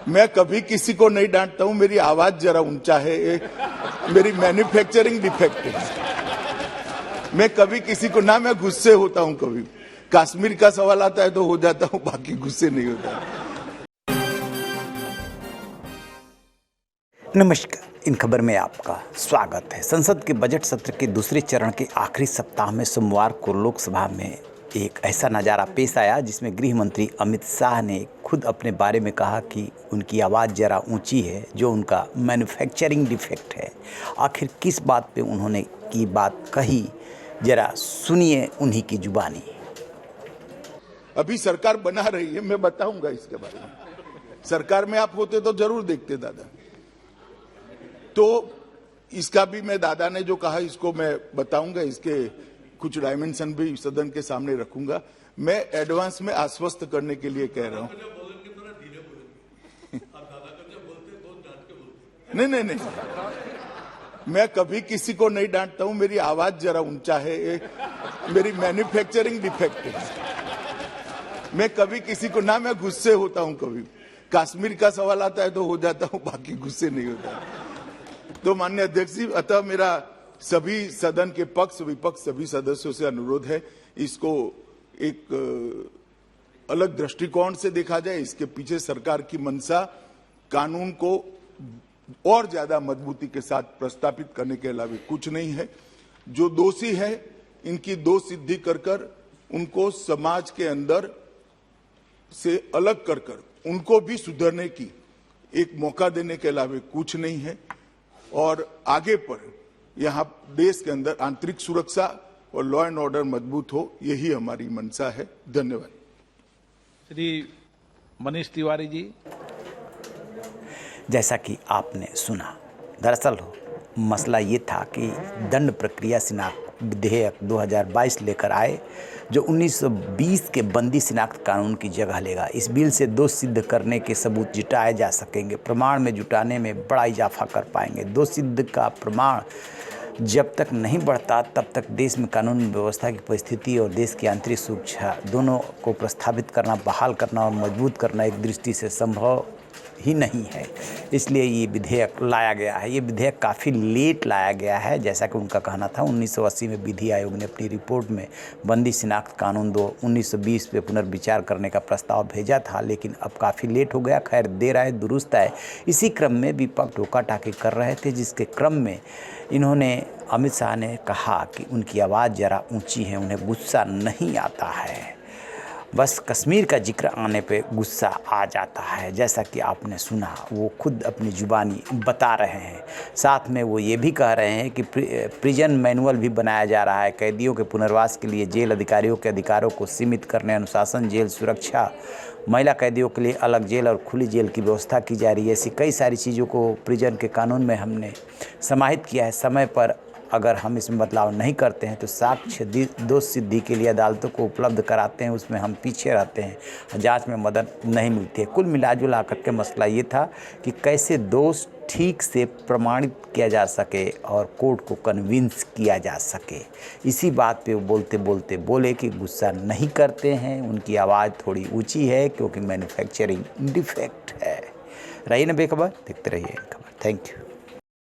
मैं कभी किसी को नहीं डांटता हूं, मेरी आवाज जरा ऊंचा है, मेरी मैन्युफैक्चरिंग डिफेक्ट है। मैं कभी किसी को ना, मैं गुस्से होता हूं, कभी कश्मीर का सवाल आता है तो हो जाता हूं, बाकी गुस्से नहीं होता। नमस्कार, इन खबर में आपका स्वागत है। संसद के बजट सत्र के दूसरे चरण के आखिरी सप्ताह में सोमवार को लोकसभा में एक ऐसा नज़ारा पेश आया जिसमें गृह मंत्री अमित शाह ने खुद अपने बारे में कहा कि उनकी आवाज़ ज़रा ऊंची है, जो उनका मैन्युफैक्चरिंग डिफेक्ट है। आखिर किस बात पे उन्होंने की बात कही, ज़रा सुनिए उन्हीं की जुबानी। अभी सरकार बना रही है, मैं बताऊंगा इसके बारे में। सरकार में आप होते तो जरूर देखते दादा। तो इसका भी मैं, दादा ने जो कहा इसको मैं बताऊंगा, इसके कुछ डायमेंशन भी सदन के सामने रखूंगा। मैं एडवांस में आश्वस्त करने के लिए कह रहा हूं। नहीं, मैं कभी किसी को नहीं डांटता हूं, मेरी आवाज जरा ऊंचा है, मेरी मैन्युफैक्चरिंग डिफेक्ट है। मैं कभी किसी को ना, मैं गुस्से होता हूं, कभी कश्मीर का सवाल आता है तो हो जाता हूं, बाकी गुस्से नहीं होता। तो माननीय अध्यक्ष जी, अतः मेरा सभी सदन के पक्ष विपक्ष सभी सदस्यों से अनुरोध है, इसको एक अलग दृष्टिकोण से देखा जाए। इसके पीछे सरकार की मंशा कानून को और ज्यादा मजबूती के साथ प्रस्तावित करने के अलावा कुछ नहीं है। जो दोषी है इनकी दोष सिद्धि कर उनको समाज के अंदर से अलग कर उनको भी सुधरने की एक मौका देने के अलावा कुछ नहीं है। और आगे पर यहाँ देश के अंदर आंतरिक सुरक्षा और लॉ एंड ऑर्डर मजबूत हो, यही हमारी मंशा है। धन्यवाद। श्री मनीष तिवारी जी। जैसा कि आपने सुना, दरअसल मसला ये था कि दंड प्रक्रिया शिनाख्त विधेयक 2022 लेकर आए, जो 1920 के बंदी शिनाख्त कानून की जगह लेगा। इस बिल से दोष सिद्ध करने के सबूत जुटाए जा सकेंगे, प्रमाण में जुटाने में बड़ा इजाफा कर पाएंगे। दोष सिद्ध का प्रमाण जब तक नहीं बढ़ता तब तक देश में कानून व्यवस्था की परिस्थिति और देश की आंतरिक सुरक्षा दोनों को प्रस्तावित करना, बहाल करना और मजबूत करना एक दृष्टि से संभव ही नहीं है। इसलिए ये विधेयक लाया गया है। ये विधेयक काफ़ी लेट लाया गया है, जैसा कि उनका कहना था। 1980 में विधि आयोग ने अपनी रिपोर्ट में बंदी शिनाख्त कानून 1920 पे पुनर्विचार करने का प्रस्ताव भेजा था, लेकिन अब काफ़ी लेट हो गया। खैर, देर आए दुरुस्त आए। इसी क्रम में विपक्ष टोका टाकी कर रहे थे, जिसके क्रम में इन्होंने, अमित शाह ने कहा कि उनकी आवाज़ ज़रा ऊँची है, उन्हें गुस्सा नहीं आता है, बस कश्मीर का जिक्र आने पे गुस्सा आ जाता है। जैसा कि आपने सुना, वो खुद अपनी जुबानी बता रहे हैं। साथ में वो ये भी कह रहे हैं कि प्रिजन मैनुअल भी बनाया जा रहा है। कैदियों के पुनर्वास के लिए जेल अधिकारियों के अधिकारों को सीमित करने, अनुशासन, जेल सुरक्षा, महिला कैदियों के लिए अलग जेल और खुली जेल की व्यवस्था की जा रही है। ऐसी कई सारी चीज़ों को प्रिजन के कानून में हमने समाहित किया है। समय पर अगर हम इसमें बदलाव नहीं करते हैं तो साक्ष्य दोष सिद्धि के लिए अदालतों को उपलब्ध कराते हैं, उसमें हम पीछे रहते हैं, जांच में मदद नहीं मिलती है। कुल मिला कर के मसला ये था कि कैसे दोष ठीक से प्रमाणित किया जा सके और कोर्ट को कन्विंस किया जा सके। इसी बात पे वो बोलते बोलते बोले कि गुस्सा नहीं करते हैं, उनकी आवाज़ थोड़ी ऊँची है क्योंकि मैन्युफैक्चरिंग डिफेक्ट है। रहिए ना बेखबर, देखते रहिए खबर। Thank you.